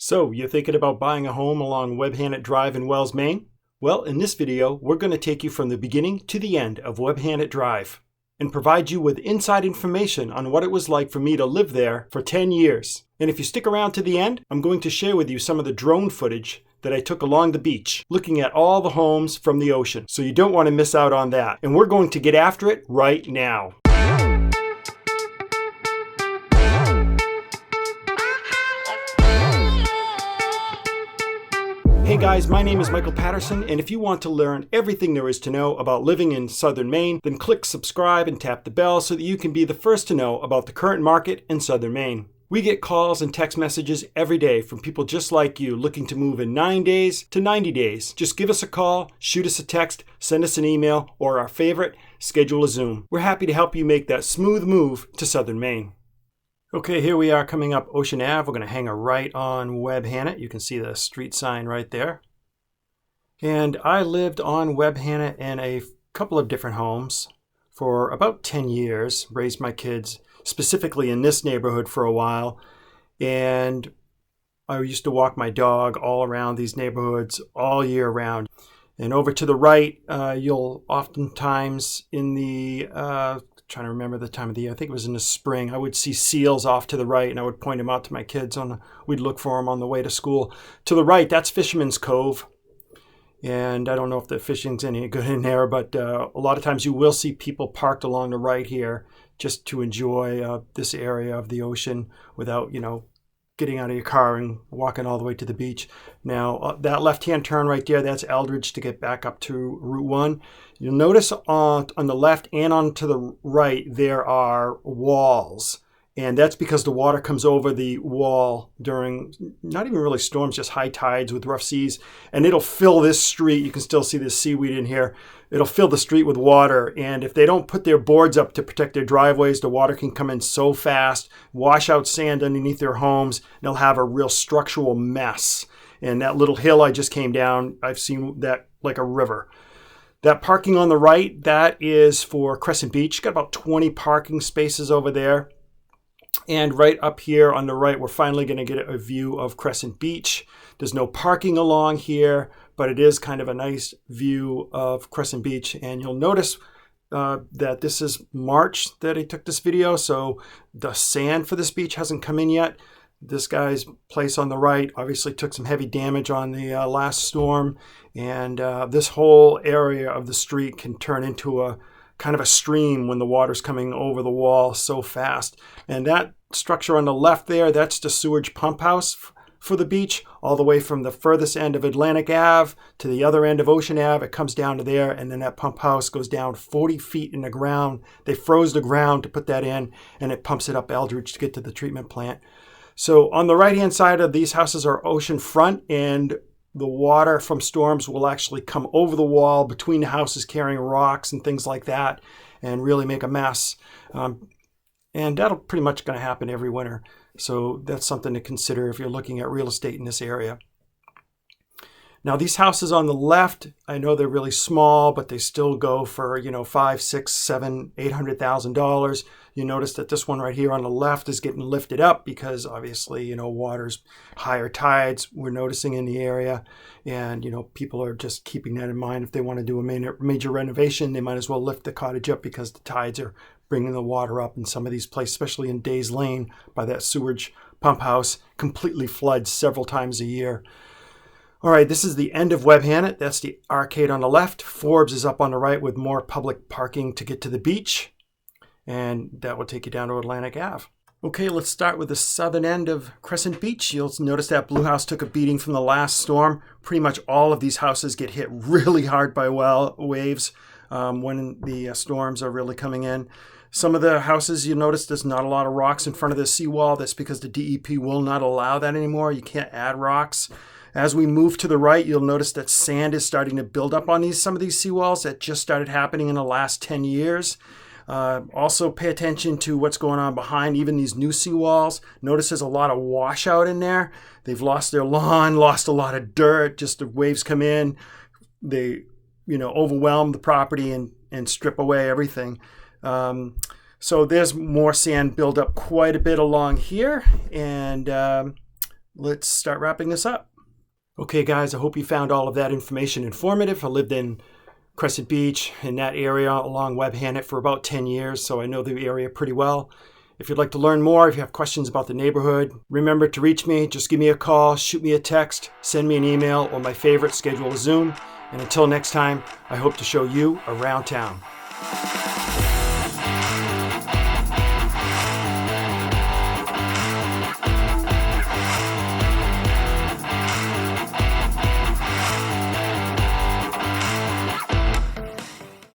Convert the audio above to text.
So, you're thinking about buying a home along Webhannet Drive in Wells, Maine? Well, in this video, we're going to take you from the beginning to the end of Webhannet Drive and provide you with inside information on what it was like for me to live there for 10 years. And if you stick around to the end, I'm going to share with you some of the drone footage that I took along the beach, looking at all the homes from the ocean. So you don't want to miss out on that. And we're going to get after it right now. Hey guys, my name is Michael Patterson, and if you want to learn everything there is to know about living in southern Maine, then click subscribe and tap the bell so that you can be the first to know about the current market in southern Maine. We get calls and text messages every day from people just like you looking to move in 9 days to 90 days. Just give us a call, shoot us a text, send us an email, or our favorite, schedule a Zoom. We're happy to help you make that smooth move to southern Maine. Okay, here we are coming up Ocean Ave. We're going to hang a right on Webhannet. You can see the street sign right there. And I lived on Webhannet in a couple of different homes for about 10 years, raised my kids specifically in this neighborhood for a while. And I used to walk my dog all around these neighborhoods all year round. And over to the right, you'll oftentimes in the trying to remember the time of the year. I think it was in the spring. I would see seals off to the right, and I would point them out to my kids. We'd look for them on the way to school. To the right, that's Fisherman's Cove. And I don't know if the fishing's any good in there, but a lot of times you will see people parked along the right here just to enjoy this area of the ocean without, getting out of your car and walking all the way to the beach. Now, that left-hand turn right there, that's Eldridge to get back up to Route 1. You'll notice on the left and on to the right, there are walls. And that's because the water comes over the wall during not even really storms, just high tides with rough seas. And it'll fill this street. You can still see this seaweed in here. It'll fill the street with water. And if they don't put their boards up to protect their driveways, the water can come in so fast, wash out sand underneath their homes, and they'll have a real structural mess. And that little hill I just came down, I've seen that like a river. That parking on the right, that is for Crescent Beach. Got about 20 parking spaces over there. And right up here on the right, we're finally going to get a view of Crescent Beach. There's no parking along here, but it is kind of a nice view of Crescent Beach. And you'll notice that this is March that I took this video, so the sand for this beach hasn't come in yet. This guy's place on the right obviously took some heavy damage on the last storm, and this whole area of the street can turn into a kind of a stream when the water's coming over the wall so fast. And that structure on the left there, that's the Sewerage Pump house for the beach, all the way from the furthest end of Atlantic Ave to the other end of Ocean Ave. It comes down to there, and then that pump house goes down 40 feet in the ground. They froze the ground to put that in, and it pumps it up Eldridge to get to the treatment plant. So on the right-hand side of these houses are ocean front, and the water from storms will actually come over the wall between the houses carrying rocks and things like that and really make a mess. And that'll pretty much going to happen every winter. So that's something to consider if you're looking at real estate in this area. Now these houses on the left, I know they're really small, but they still go for, $500,000, $600,000, $700,000, $800,000. You notice that this one right here on the left is getting lifted up because obviously, water's higher tides we're noticing in the area. And, people are just keeping that in mind. If they want to do a major renovation, they might as well lift the cottage up because the tides are bringing the water up in some of these places, especially in Days Lane by that Sewerage Pump house, completely floods several times a year. All right, this is the end of Webhannet. That's the arcade on the left. Forbes is up on the right with more public parking to get to the beach. And that will take you down to Atlantic Ave. Okay, let's start with the southern end of Crescent Beach. You'll notice that blue house took a beating from the last storm. Pretty much all of these houses get hit really hard by waves when the storms are really coming in. Some of the houses, you notice there's not a lot of rocks in front of the seawall. That's because the DEP will not allow that anymore. You can't add rocks. As we move to the right, you'll notice that sand is starting to build up on some of these seawalls. That just started happening in the last 10 years. Also pay attention to what's going on behind even these new seawalls. Notice there's a lot of washout in there. They've lost their lawn, lost a lot of dirt. Just the waves come in, they overwhelm the property and strip away everything. So there's more sand build up quite a bit along here. And let's start wrapping this up. Okay guys, I hope you found all of that information informative. I lived in Crescent Beach, in that area along Webhannet for about 10 years, so I know the area pretty well. If you'd like to learn more, if you have questions about the neighborhood, remember to reach me. Just give me a call, shoot me a text, send me an email, or my favorite, schedule a Zoom. And until next time, I hope to show you around town.